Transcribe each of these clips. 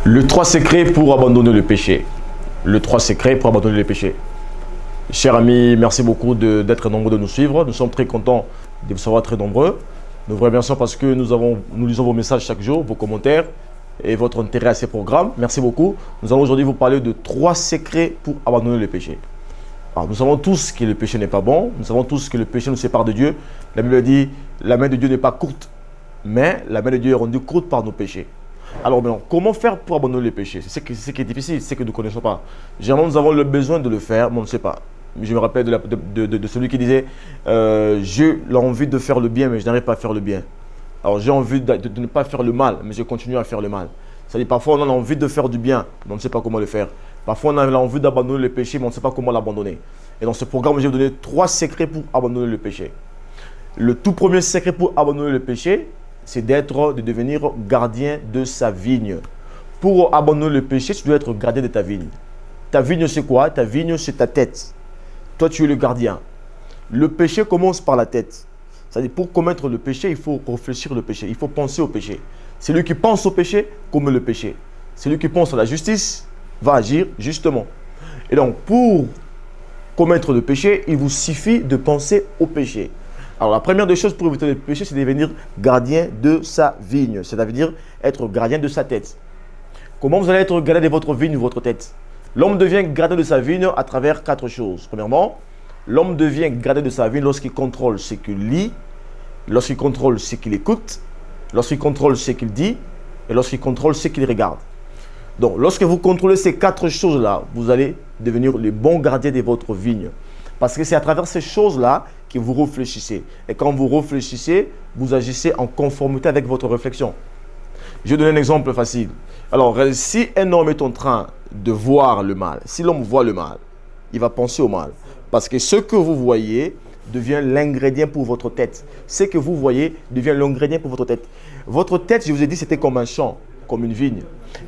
Le 3 secrets pour abandonner le péché. Le 3 secrets pour abandonner le péché. Chers amis, merci beaucoup d'être nombreux de nous suivre. Nous sommes très contents de vous savoir très nombreux. Nous vous remercions parce que nous lisons vos messages chaque jour, vos commentaires et votre intérêt à ces programmes. Merci beaucoup. Nous allons aujourd'hui vous parler de 3 secrets pour abandonner le péché. Alors, nous savons tous que le péché n'est pas bon. Nous savons tous que le péché nous sépare de Dieu. La Bible dit, la main de Dieu n'est pas courte, mais la main de Dieu est rendue courte par nos péchés. Alors maintenant, comment faire pour abandonner le péché? C'est ce qui est difficile, c'est ce que nous ne connaissons pas. Généralement, nous avons le besoin de le faire, mais on ne sait pas. Je me rappelle de celui qui disait j'ai l'envie de faire le bien, mais je n'arrive pas à faire le bien. Alors j'ai envie de ne pas faire le mal, mais je continue à faire le mal. C'est-à-dire parfois on a envie de faire du bien, mais on ne sait pas comment le faire. Parfois on a envie d'abandonner le péché, mais on ne sait pas comment l'abandonner. Et dans ce programme, je vais vous donner 3 secrets pour abandonner le péché. Le tout premier secret pour abandonner le péché, c'est de devenir gardien de sa vigne. Pour abandonner le péché, tu dois être gardien de ta vigne. Ta vigne, c'est quoi? Ta vigne, c'est ta tête. Toi, tu es le gardien. Le péché commence par la tête. C'est-à-dire, pour commettre le péché, il faut réfléchir le péché. Il faut penser au péché. Celui qui pense au péché commet le péché. Celui qui pense à la justice va agir justement. Et donc, pour commettre le péché, il vous suffit de penser au péché. Alors, la première des choses pour éviter le péché, c'est de devenir gardien de sa vigne. C'est-à-dire être gardien de sa tête. Comment vous allez être gardien de votre vigne ou votre tête? L'homme devient gardien de sa vigne à travers 4 choses. Premièrement, l'homme devient gardien de sa vigne lorsqu'il contrôle ce qu'il lit, lorsqu'il contrôle ce qu'il écoute, lorsqu'il contrôle ce qu'il dit et lorsqu'il contrôle ce qu'il regarde. Donc, lorsque vous contrôlez ces 4 choses-là, vous allez devenir le bon gardien de votre vigne. Parce que c'est à travers ces choses-là que vous réfléchissez. Et quand vous réfléchissez, vous agissez en conformité avec votre réflexion. Je vais donner un exemple facile. Alors, si un homme est en train de voir le mal, si l'homme voit le mal, il va penser au mal. Parce que ce que vous voyez devient l'ingrédient pour votre tête. Ce que vous voyez devient l'ingrédient pour votre tête. Votre tête, je vous ai dit, c'était comme un champ, comme une vigne.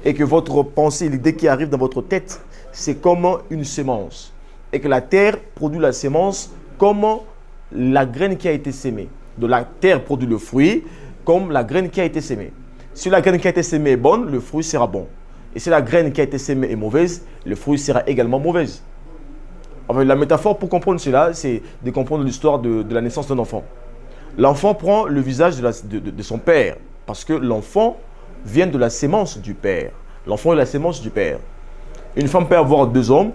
Et que votre pensée, l'idée qui arrive dans votre tête, c'est comme une semence. Et que la terre produit la semence comme la graine qui a été sémée. De la terre produit le fruit comme la graine qui a été sémée. Si la graine qui a été sémée est bonne, le fruit sera bon. Et si la graine qui a été sémée est mauvaise, le fruit sera également mauvais. Enfin, la métaphore pour comprendre cela, c'est de comprendre l'histoire de la naissance d'un enfant. L'enfant prend le visage de son père parce que l'enfant vient de la sémence du père. L'enfant est la sémence du père. Une femme peut avoir 2 hommes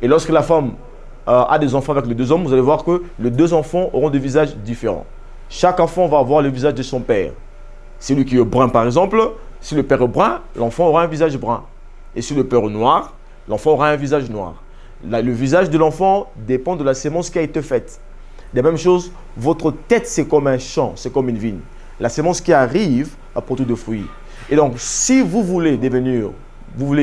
et lorsque la femme a des enfants avec les 2 hommes, vous allez voir que les 2 enfants auront des visages différents. Chaque enfant va avoir le visage de son père. Celui qui est brun par exemple, si le père est brun, l'enfant aura un visage brun. Et si le père est noir, l'enfant aura un visage noir. Le visage de l'enfant dépend de la sémence qui a été faite. De la même chose, votre tête c'est comme un champ, c'est comme une vigne. La sémence qui arrive a produit de fruits. Et donc, si vous voulez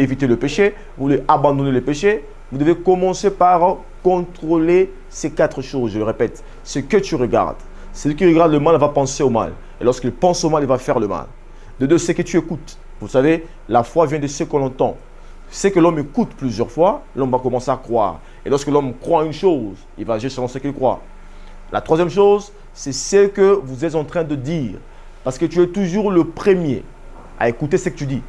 éviter le péché, vous voulez abandonner le péché, vous devez commencer par contrôler ces 4 choses. Je le répète, ce que tu regardes. Celui qui regarde le mal va penser au mal. Et lorsqu'il pense au mal, il va faire le mal. De 2, ce que tu écoutes. Vous savez, la foi vient de ce que l'on entend. Ce que l'homme écoute plusieurs fois, l'homme va commencer à croire. Et lorsque l'homme croit une chose, il va agir selon ce qu'il croit. La 3e chose, c'est ce que vous êtes en train de dire. Parce que tu es toujours le premier à écouter ce que tu dis.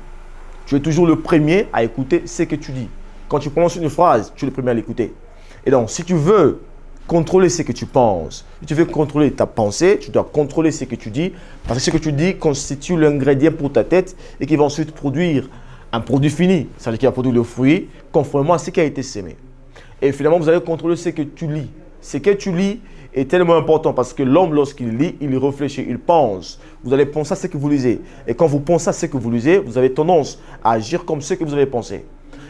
Tu es toujours le premier à écouter ce que tu dis. Quand tu prononces une phrase, tu es le premier à l'écouter. Et donc, si tu veux contrôler ce que tu penses, si tu veux contrôler ta pensée, tu dois contrôler ce que tu dis. Parce que ce que tu dis constitue l'ingrédient pour ta tête et qui va ensuite produire un produit fini. C'est-à-dire qu'il va produire le fruit conformément à ce qui a été sémé. Et finalement, vous allez contrôler ce que tu lis. Ce que tu lis est tellement important parce que l'homme, lorsqu'il lit, il réfléchit, il pense. Vous allez penser à ce que vous lisez. Et quand vous pensez à ce que vous lisez, vous avez tendance à agir comme ce que vous avez pensé.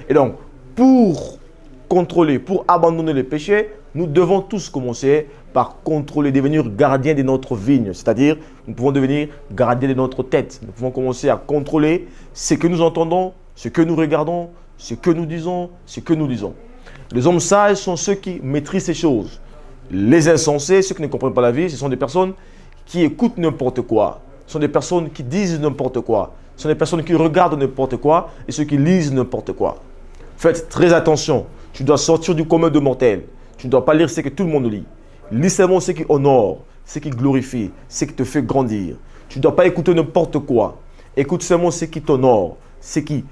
Et donc, pour contrôler, pour abandonner le péché, nous devons tous commencer par contrôler, devenir gardien de notre vigne. C'est-à-dire, nous pouvons devenir gardien de notre tête. Nous pouvons commencer à contrôler ce que nous entendons, ce que nous regardons, ce que nous disons, ce que nous lisons. Les hommes sages sont ceux qui maîtrisent ces choses. Les insensés, ceux qui ne comprennent pas la vie, ce sont des personnes qui écoutent n'importe quoi. Ce sont des personnes qui disent n'importe quoi. Ce sont des personnes qui regardent n'importe quoi et ceux qui lisent n'importe quoi. Faites très attention. Tu dois sortir du commun de mortels. Tu ne dois pas lire ce que tout le monde lit. Lis seulement ce qui honore, ce qui glorifie, ce qui te fait grandir. Tu ne dois pas écouter n'importe quoi. Écoute seulement ce qui t'honore, ce qui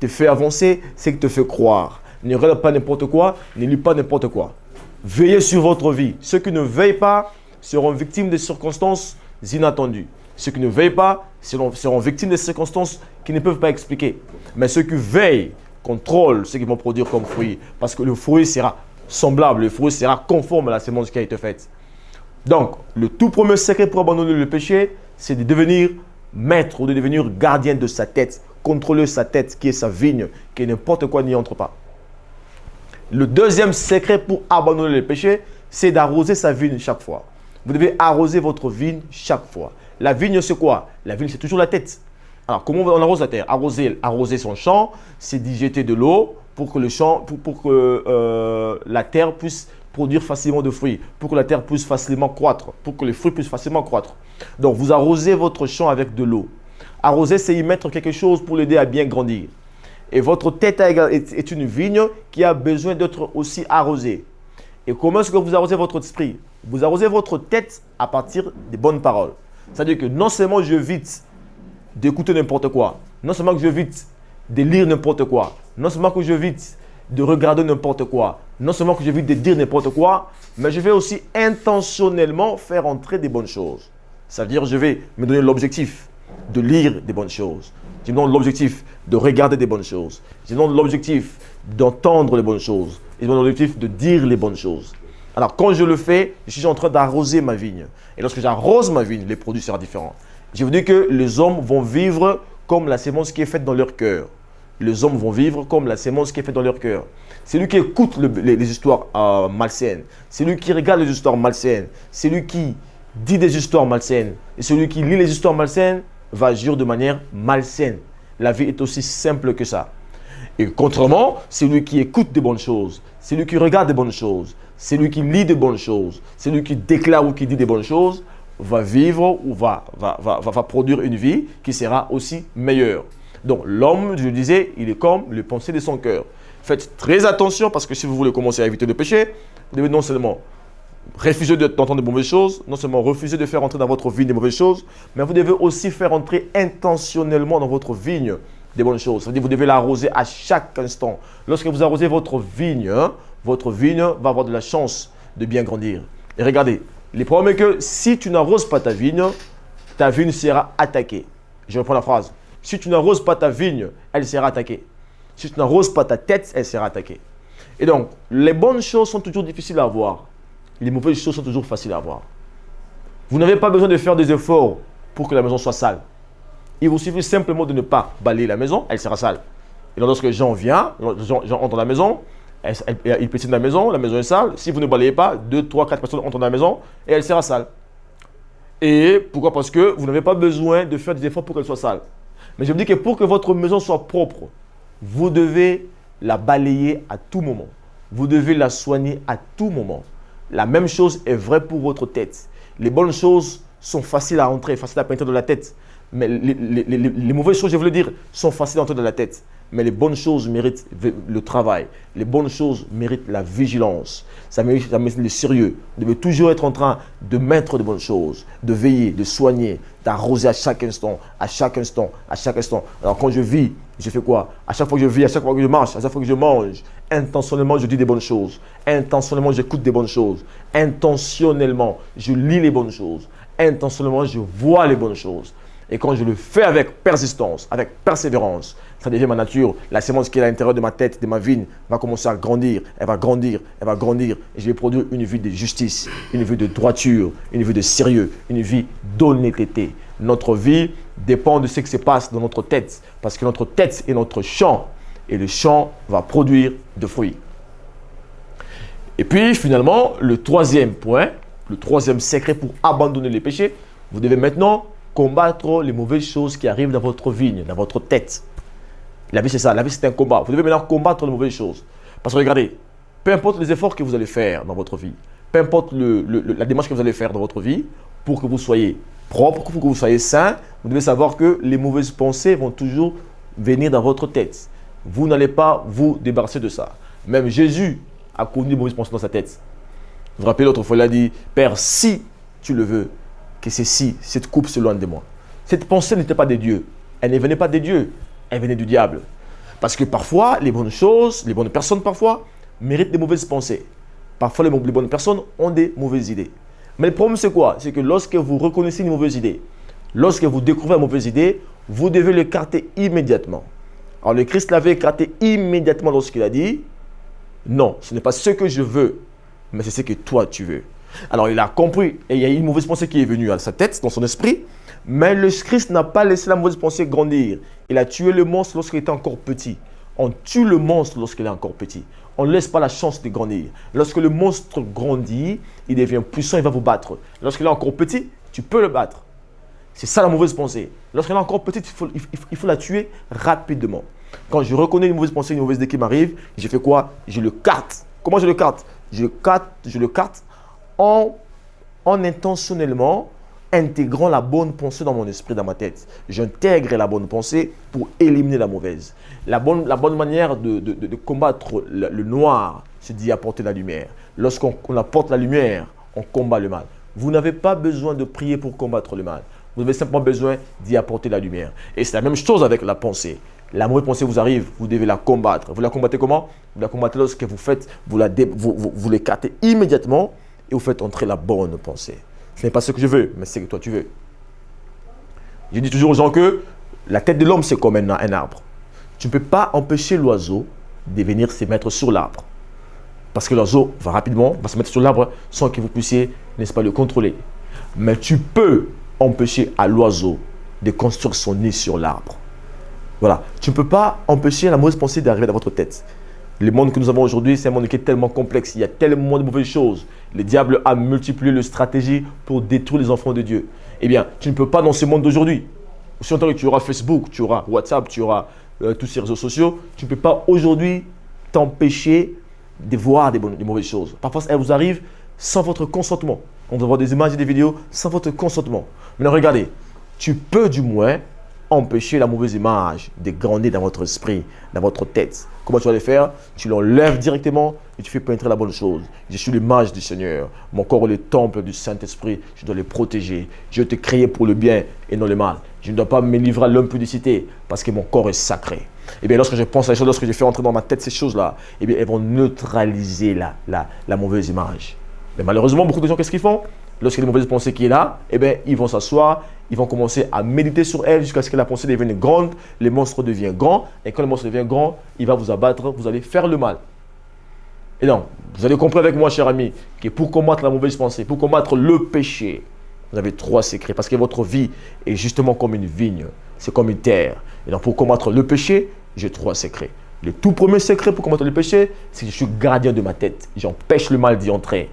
te fait avancer, c'est qu'il te fait croire. Ne regarde pas n'importe quoi, ne lis pas n'importe quoi. Veillez sur votre vie. Ceux qui ne veillent pas seront victimes des circonstances inattendues. Ceux qui ne veillent pas seront victimes des circonstances qui ne peuvent pas expliquer. Mais ceux qui veillent contrôlent ce qu'ils vont produire comme fruit. Parce que le fruit sera semblable, le fruit sera conforme à la sémence qui a été faite. Donc, le tout premier secret pour abandonner le péché, c'est de devenir maître ou de devenir gardien de sa tête. Contrôler sa tête, qui est sa vigne, qui n'importe quoi n'y entre pas. Le deuxième secret pour abandonner le péché, c'est d'arroser sa vigne chaque fois. Vous devez arroser votre vigne chaque fois. La vigne, c'est quoi? La vigne, c'est toujours la tête. Alors, comment on arrose la terre? Arroser son champ, c'est d'y jeter de l'eau pour que la terre puisse produire facilement de fruits, pour que la terre puisse facilement croître, pour que les fruits puissent facilement croître. Donc, vous arrosez votre champ avec de l'eau. Arroser, c'est y mettre quelque chose pour l'aider à bien grandir. Et votre tête est une vigne qui a besoin d'être aussi arrosée. Et comment est-ce que vous arrosez votre esprit? Vous arrosez votre tête à partir des bonnes paroles. C'est-à-dire que non seulement j'évite d'écouter n'importe quoi, non seulement que j'évite de lire n'importe quoi, non seulement que j'évite de regarder n'importe quoi, non seulement que j'évite de dire n'importe quoi, mais je vais aussi intentionnellement faire entrer des bonnes choses. C'est-à-dire je vais me donner l'objectif de lire des bonnes choses. Je me donne l'objectif de regarder des bonnes choses. Je me donne l'objectif d'entendre les bonnes choses. Je me donne l'objectif de dire les bonnes choses. Alors, quand je le fais, je suis en train d'arroser ma vigne. Et lorsque j'arrose ma vigne, les produits seront différents. Je vous dis que les hommes vont vivre comme la sémence qui est faite dans leur cœur. Les hommes vont vivre comme la sémence qui est faite dans leur cœur. C'est lui qui écoute les histoires malsaines. C'est lui qui regarde les histoires malsaines. C'est lui qui dit des histoires malsaines. Et celui qui lit les histoires malsaines va agir de manière malsaine. La vie est aussi simple que ça. Et contrairement, celui qui écoute de bonnes choses, celui qui regarde de bonnes choses, celui qui lit de bonnes choses, celui qui déclare ou qui dit de bonnes choses, va vivre ou va produire une vie qui sera aussi meilleure. Donc l'homme, je le disais, il est comme le pensée de son cœur. Faites très attention parce que si vous voulez commencer à éviter le péché, vous devez non seulement refuser d'entendre de mauvaises choses, non seulement refuser de faire entrer dans votre vigne des mauvaises choses, mais vous devez aussi faire entrer intentionnellement dans votre vigne des bonnes choses. C'est-à-dire que vous devez l'arroser à chaque instant. Lorsque vous arrosez votre vigne va avoir de la chance de bien grandir. Et regardez, le problème est que si tu n'arroses pas ta vigne sera attaquée. Je reprends la phrase. Si tu n'arroses pas ta vigne, elle sera attaquée. Si tu n'arroses pas ta tête, elle sera attaquée. Et donc, les bonnes choses sont toujours difficiles à avoir. Les mauvaises choses sont toujours faciles à avoir. Vous n'avez pas besoin de faire des efforts pour que la maison soit sale. Il vous suffit simplement de ne pas balayer la maison, elle sera sale. Et donc, lorsque les gens entrent dans la maison, ils pétinent la maison est sale. Si vous ne balayez pas, 2, 3, 4 personnes entrent dans la maison et elle sera sale. Et pourquoi? Parce que vous n'avez pas besoin de faire des efforts pour qu'elle soit sale. Mais je vous dis que pour que votre maison soit propre, vous devez la balayer à tout moment. Vous devez la soigner à tout moment. La même chose est vraie pour votre tête. Les bonnes choses sont faciles à entrer, faciles à pénétrer dans la tête. Mais les mauvaises choses, je veux le dire, sont faciles à entrer dans la tête. Mais les bonnes choses méritent le travail. Les bonnes choses méritent la vigilance. Ça mérite le sérieux. Vous devez toujours être en train de mettre de bonnes choses, de veiller, de soigner, d'arroser à chaque instant, à chaque instant, à chaque instant. Alors quand je vis, je fais quoi? À chaque fois que je vis, à chaque fois que je marche, à chaque fois que je mange, intentionnellement, je dis des bonnes choses. Intentionnellement, j'écoute des bonnes choses. Intentionnellement, je lis les bonnes choses. Intentionnellement, je vois les bonnes choses. Et quand je le fais avec persistance, avec persévérance, ça devient ma nature. La sémence qui est à l'intérieur de ma tête, de ma vigne, va commencer à grandir. Elle va grandir, elle va grandir. Et je vais produire une vie de justice, une vie de droiture, une vie de sérieux, une vie d'honnêteté. Notre vie dépend de ce qui se passe dans notre tête. Parce que notre tête est notre champ. Et le champ va produire de fruits. Et puis finalement, le troisième point, le troisième secret pour abandonner les péchés, vous devez maintenant combattre les mauvaises choses qui arrivent dans votre vigne, dans votre tête. La vie, c'est ça. La vie, c'est un combat. Vous devez maintenant combattre les mauvaises choses. Parce que regardez, peu importe les efforts que vous allez faire dans votre vie, peu importe la démarche que vous allez faire dans votre vie, pour que vous soyez propre, pour que vous soyez sain, vous devez savoir que les mauvaises pensées vont toujours venir dans votre tête. Vous n'allez pas vous débarrasser de ça. Même Jésus a connu des mauvaises pensées dans sa tête. Vous vous rappelez, l'autre fois, il a dit, Père, si tu le veux, que cette coupe s'éloigne de moi. Cette pensée n'était pas de Dieu. Elle ne venait pas de Dieu. Elle venait du diable. Parce que parfois, les bonnes choses, les bonnes personnes parfois, méritent des mauvaises pensées. Parfois, les bonnes personnes ont des mauvaises idées. Mais le problème, c'est quoi? C'est que lorsque vous reconnaissez une mauvaise idée, lorsque vous découvrez une mauvaise idée, vous devez l'écarter immédiatement. Alors, le Christ l'avait écarté immédiatement lorsqu'il a dit « Non, ce n'est pas ce que je veux, mais c'est ce que toi tu veux. » Alors, il a compris et il y a une mauvaise pensée qui est venue à sa tête, dans son esprit. Mais le Christ n'a pas laissé la mauvaise pensée grandir. Il a tué le monstre lorsqu'il était encore petit. On tue le monstre lorsqu'il est encore petit. On ne laisse pas la chance de grandir. Lorsque le monstre grandit, il devient puissant, il va vous battre. Lorsqu'il est encore petit, tu peux le battre. C'est ça la mauvaise pensée. Lorsqu'elle est encore petite, il faut la tuer rapidement. Quand je reconnais une mauvaise pensée, une mauvaise idée qui m'arrive, je fais quoi? Je le carte. Comment je le carte? Je le carte en intentionnellement intégrant la bonne pensée dans mon esprit, dans ma tête. J'intègre la bonne pensée pour éliminer la mauvaise. La bonne manière de combattre le noir, c'est d'y apporter la lumière. Lorsqu'on apporte la lumière, on combat le mal. Vous n'avez pas besoin de prier pour combattre le mal. Vous avez simplement besoin d'y apporter la lumière. Et c'est la même chose avec la pensée. La mauvaise pensée vous arrive, vous devez la combattre. Vous la combattez comment? Vous la combattez lorsque vous l'écartez immédiatement et vous faites entrer la bonne pensée. Ce n'est pas ce que je veux, mais c'est ce que toi tu veux. Je dis toujours aux gens que la tête de l'homme, c'est comme un arbre. Tu ne peux pas empêcher l'oiseau de venir se mettre sur l'arbre. Parce que l'oiseau va se mettre sur l'arbre sans que vous puissiez, n'est-ce pas, le contrôler. Mais tu peux empêcher à l'oiseau de construire son nid sur l'arbre. Voilà. Tu ne peux pas empêcher la mauvaise pensée d'arriver dans votre tête. Le monde que nous avons aujourd'hui, c'est un monde qui est tellement complexe. Il y a tellement de mauvaises choses. Le diable a multiplié les stratégies pour détruire les enfants de Dieu. Eh bien, tu ne peux pas dans ce monde d'aujourd'hui. Aussi longtemps que tu auras Facebook, tu auras WhatsApp, tu auras tous ces réseaux sociaux, tu ne peux pas aujourd'hui t'empêcher de voir des mauvaises choses. Parfois, elles vous arrivent sans votre consentement. On va voir des images et des vidéos sans votre consentement. Maintenant, regardez, tu peux du moins empêcher la mauvaise image de grandir dans votre esprit, dans votre tête. Comment tu vas le faire? Tu l'enlèves directement et tu fais pénétrer la bonne chose. Je suis l'image du Seigneur. Mon corps est le temple du Saint-Esprit. Je dois le protéger. Je t'ai créé pour le bien et non le mal. Je ne dois pas me livrer à l'impudicité parce que mon corps est sacré. Et bien, lorsque je pense à ces choses, lorsque je fais entrer dans ma tête ces choses-là, eh bien, elles vont neutraliser la mauvaise image. Mais malheureusement, beaucoup de gens, qu'est-ce qu'ils font? Lorsqu'il y a une mauvaise pensée qui est là, eh bien, ils vont s'asseoir, ils vont commencer à méditer sur elle jusqu'à ce que la pensée devienne grande, les monstres deviennent grands, et quand le monstre devient grand, il va vous abattre, vous allez faire le mal. Et non, vous allez comprendre avec moi, cher ami, que pour combattre la mauvaise pensée, pour combattre le péché, vous avez 3 secrets, parce que votre vie est justement comme une vigne, c'est comme une terre. Et donc, pour combattre le péché, j'ai 3 secrets. Le tout premier secret pour combattre le péché, c'est que je suis gardien de ma tête, j'empêche le mal d'y entrer.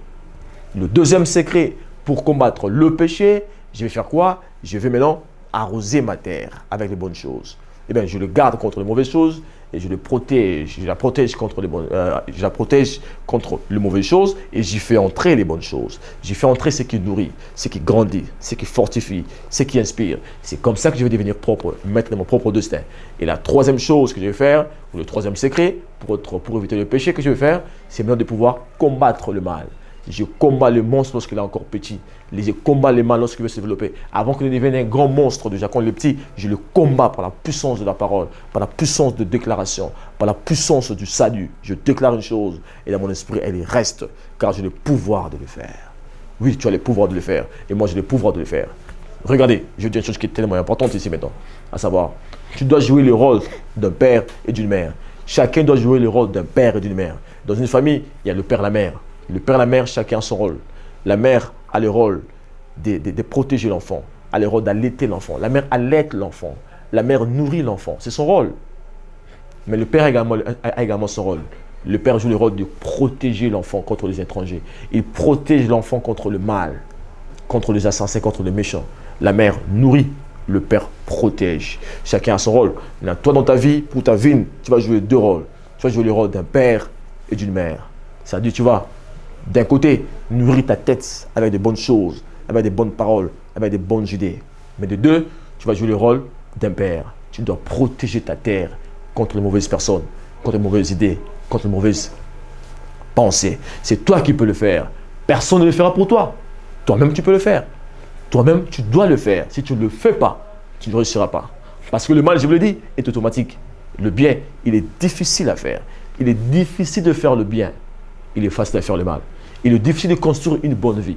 Le deuxième secret, pour combattre le péché, je vais faire quoi? Je vais maintenant arroser ma terre avec les bonnes choses. Eh bien, je le garde contre les mauvaises choses et je le protège. Je la protège contre les mauvaises choses et j'y fais entrer les bonnes choses. J'y fais entrer ce qui nourrit, ce qui grandit, ce qui fortifie, ce qui inspire. C'est comme ça que je vais devenir propre, maître de mon propre destin. Et la troisième chose que je vais faire, ou le troisième secret, pour éviter le péché que je vais faire, c'est maintenant de pouvoir combattre le mal. Je combats le monstre lorsqu'il est encore petit. Je combats le mal lorsqu'il veut se développer. Avant qu'il ne devienne un grand monstre, déjà quand il est petit, je le combats par la puissance de la parole, par la puissance de déclaration, par la puissance du salut. Je déclare une chose et dans mon esprit, elle y reste, car j'ai le pouvoir de le faire. Oui, tu as le pouvoir de le faire et moi j'ai le pouvoir de le faire. Regardez, je vais dire une chose qui est tellement importante ici maintenant, à savoir, tu dois jouer le rôle d'un père et d'une mère. Chacun doit jouer le rôle d'un père et d'une mère. Dans une famille, il y a le père et la mère. Le père et la mère, chacun a son rôle. La mère a le rôle de protéger l'enfant, a le rôle d'allaiter l'enfant. La mère allaite l'enfant. La mère nourrit l'enfant. C'est son rôle. Mais le père a également son rôle. Le père joue le rôle de protéger l'enfant contre les étrangers. Il protège l'enfant contre le mal, contre les assassins, contre les méchants. La mère nourrit, le père protège. Chacun a son rôle. Maintenant, toi, dans ta vie, pour ta vie, tu vas jouer 2 rôles. Tu vas jouer le rôle d'un père et d'une mère. C'est-à-dire, tu vas d'un côté, nourrir ta tête avec de bonnes choses, avec des bonnes paroles, avec des bonnes idées. Mais de 2, tu vas jouer le rôle d'un père. Tu dois protéger ta terre contre les mauvaises personnes, contre les mauvaises idées, contre les mauvaises pensées. C'est toi qui peux le faire. Personne ne le fera pour toi. Toi-même, tu peux le faire. Toi-même, tu dois le faire. Si tu ne le fais pas, tu ne réussiras pas. Parce que le mal, je vous le dis, est automatique. Le bien, il est difficile à faire. Il est difficile de faire le bien. Il est facile de faire le mal. Il est difficile de construire une bonne vie.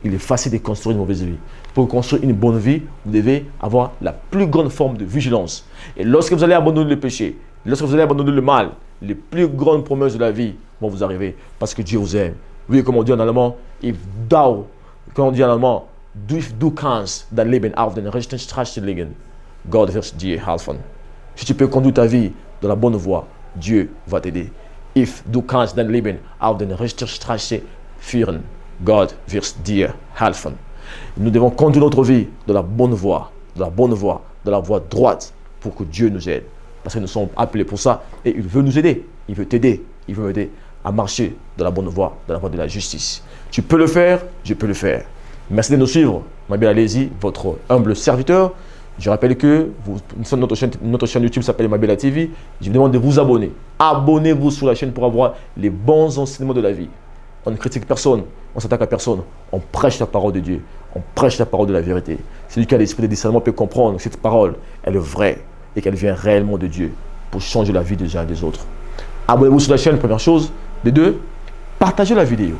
Il est facile de construire une mauvaise vie. Pour construire une bonne vie, vous devez avoir la plus grande forme de vigilance. Et lorsque vous allez abandonner le péché, lorsque vous allez abandonner le mal, les plus grandes promesses de la vie vont vous arriver parce que Dieu vous aime. Vous voyez comme on dit en allemand, if thou, quand on dit en allemand, if du kannst dein Leben auf den rechten Straßen legen, Gott wird dir helfen. Si tu peux conduire ta vie dans la bonne voie, Dieu va t'aider. If du kannst dein Leben auf den rechten Straße führen, Gott wird dir helfen. Nous devons conduire notre vie dans la bonne voie, dans la bonne voie, dans la voie droite pour que Dieu nous aide. Parce que nous sommes appelés pour ça et il veut nous aider. Il veut t'aider. Il veut m'aider à marcher dans la bonne voie, dans la voie de la justice. Tu peux le faire, je peux le faire. Merci de nous suivre. Mabel Alesi, votre humble serviteur. Je rappelle que notre chaîne YouTube s'appelle Mabel TV. Je vous demande de vous abonner. Abonnez-vous sur la chaîne pour avoir les bons enseignements de la vie. On ne critique personne, on ne s'attaque à personne. On prêche la parole de Dieu. On prêche la parole de la vérité. Celui qui a l'esprit de discernement peut comprendre que cette parole, elle est vraie et qu'elle vient réellement de Dieu pour changer la vie des uns et des autres. Abonnez-vous sur la chaîne, première chose. De deux, partagez la vidéo.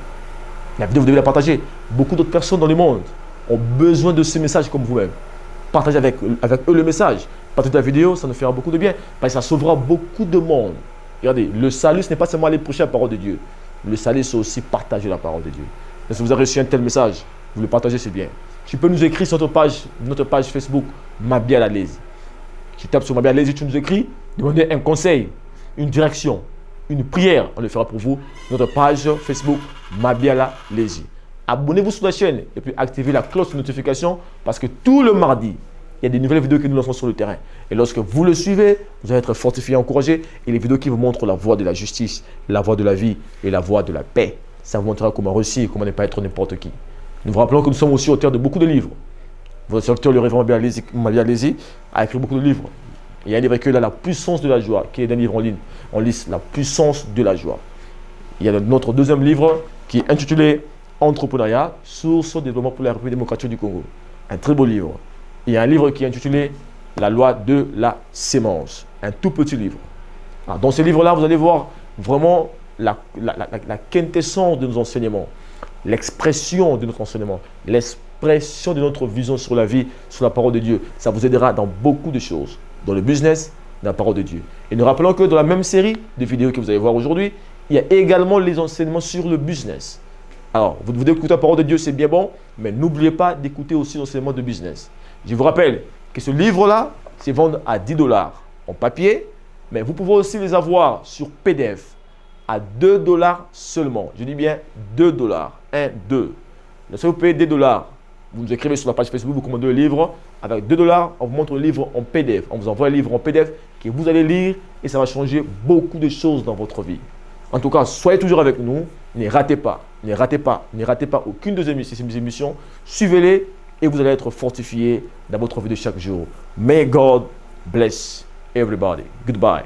La vidéo, vous devez la partager. Beaucoup d'autres personnes dans le monde ont besoin de ce message comme vous-même. Partagez avec eux le message. Partagez la vidéo, ça nous fera beaucoup de bien. Parce que ça sauvera beaucoup de monde. Regardez, le salut, ce n'est pas seulement aller prêcher la parole de Dieu. Le salut, c'est aussi partager la parole de Dieu. Et si vous avez reçu un tel message, vous le partagez, c'est bien. Tu peux nous écrire sur notre page Facebook, Mabel Alesi. Tu tapes sur Mabel Alesi, tu nous écris, demandez un conseil, une direction, une prière, on le fera pour vous. Notre page Facebook, Mabel Alesi. Abonnez-vous sur la chaîne et puis activez la cloche de notification parce que tout le mardi, il y a des nouvelles vidéos que nous lançons sur le terrain. Et lorsque vous le suivez, vous allez être fortifié, encouragé. Et les vidéos qui vous montrent la voie de la justice, la voie de la vie et la voie de la paix, ça vous montrera comment réussir et comment ne pas être n'importe qui. Nous vous rappelons que nous sommes aussi auteurs de beaucoup de livres. Votre serviteur, le révérend Mabel Alesi, a écrit beaucoup de livres. Il y a un livre qui est là, La puissance de la joie, qui est un livre en ligne. On lit La puissance de la joie. Il y a notre deuxième livre qui est intitulé Entrepreneuriat, source de développement pour la République démocratique du Congo. Un très beau livre. Il y a un livre qui est intitulé La loi de la sémence. Un tout petit livre. Alors, dans ce livre-là, vous allez voir vraiment la quintessence de nos enseignements, l'expression de notre enseignement, l'expression de notre vision sur la vie, sur la parole de Dieu. Ça vous aidera dans beaucoup de choses, dans le business, dans la parole de Dieu. Et nous rappelons que dans la même série de vidéos que vous allez voir aujourd'hui, il y a également les enseignements sur le business. Alors, vous devez écouter la parole de Dieu, c'est bien bon, mais n'oubliez pas d'écouter aussi l'enseignement de business. Je vous rappelle que ce livre-là, c'est vendu à 10 $ en papier, mais vous pouvez aussi les avoir sur PDF à 2 $ seulement. Je dis bien 2 $. 1, 2. Lorsque vous payez 2 $, vous nous écrivez sur la page Facebook, vous commandez le livre. Avec 2 $, on vous montre le livre en PDF. On vous envoie le livre en PDF que vous allez lire et ça va changer beaucoup de choses dans votre vie. En tout cas, soyez toujours avec nous. Ne ratez pas, ne ratez pas, ne ratez pas aucune de ces émissions. Suivez-les et vous allez être fortifiés dans votre vie de chaque jour. May God bless everybody. Goodbye.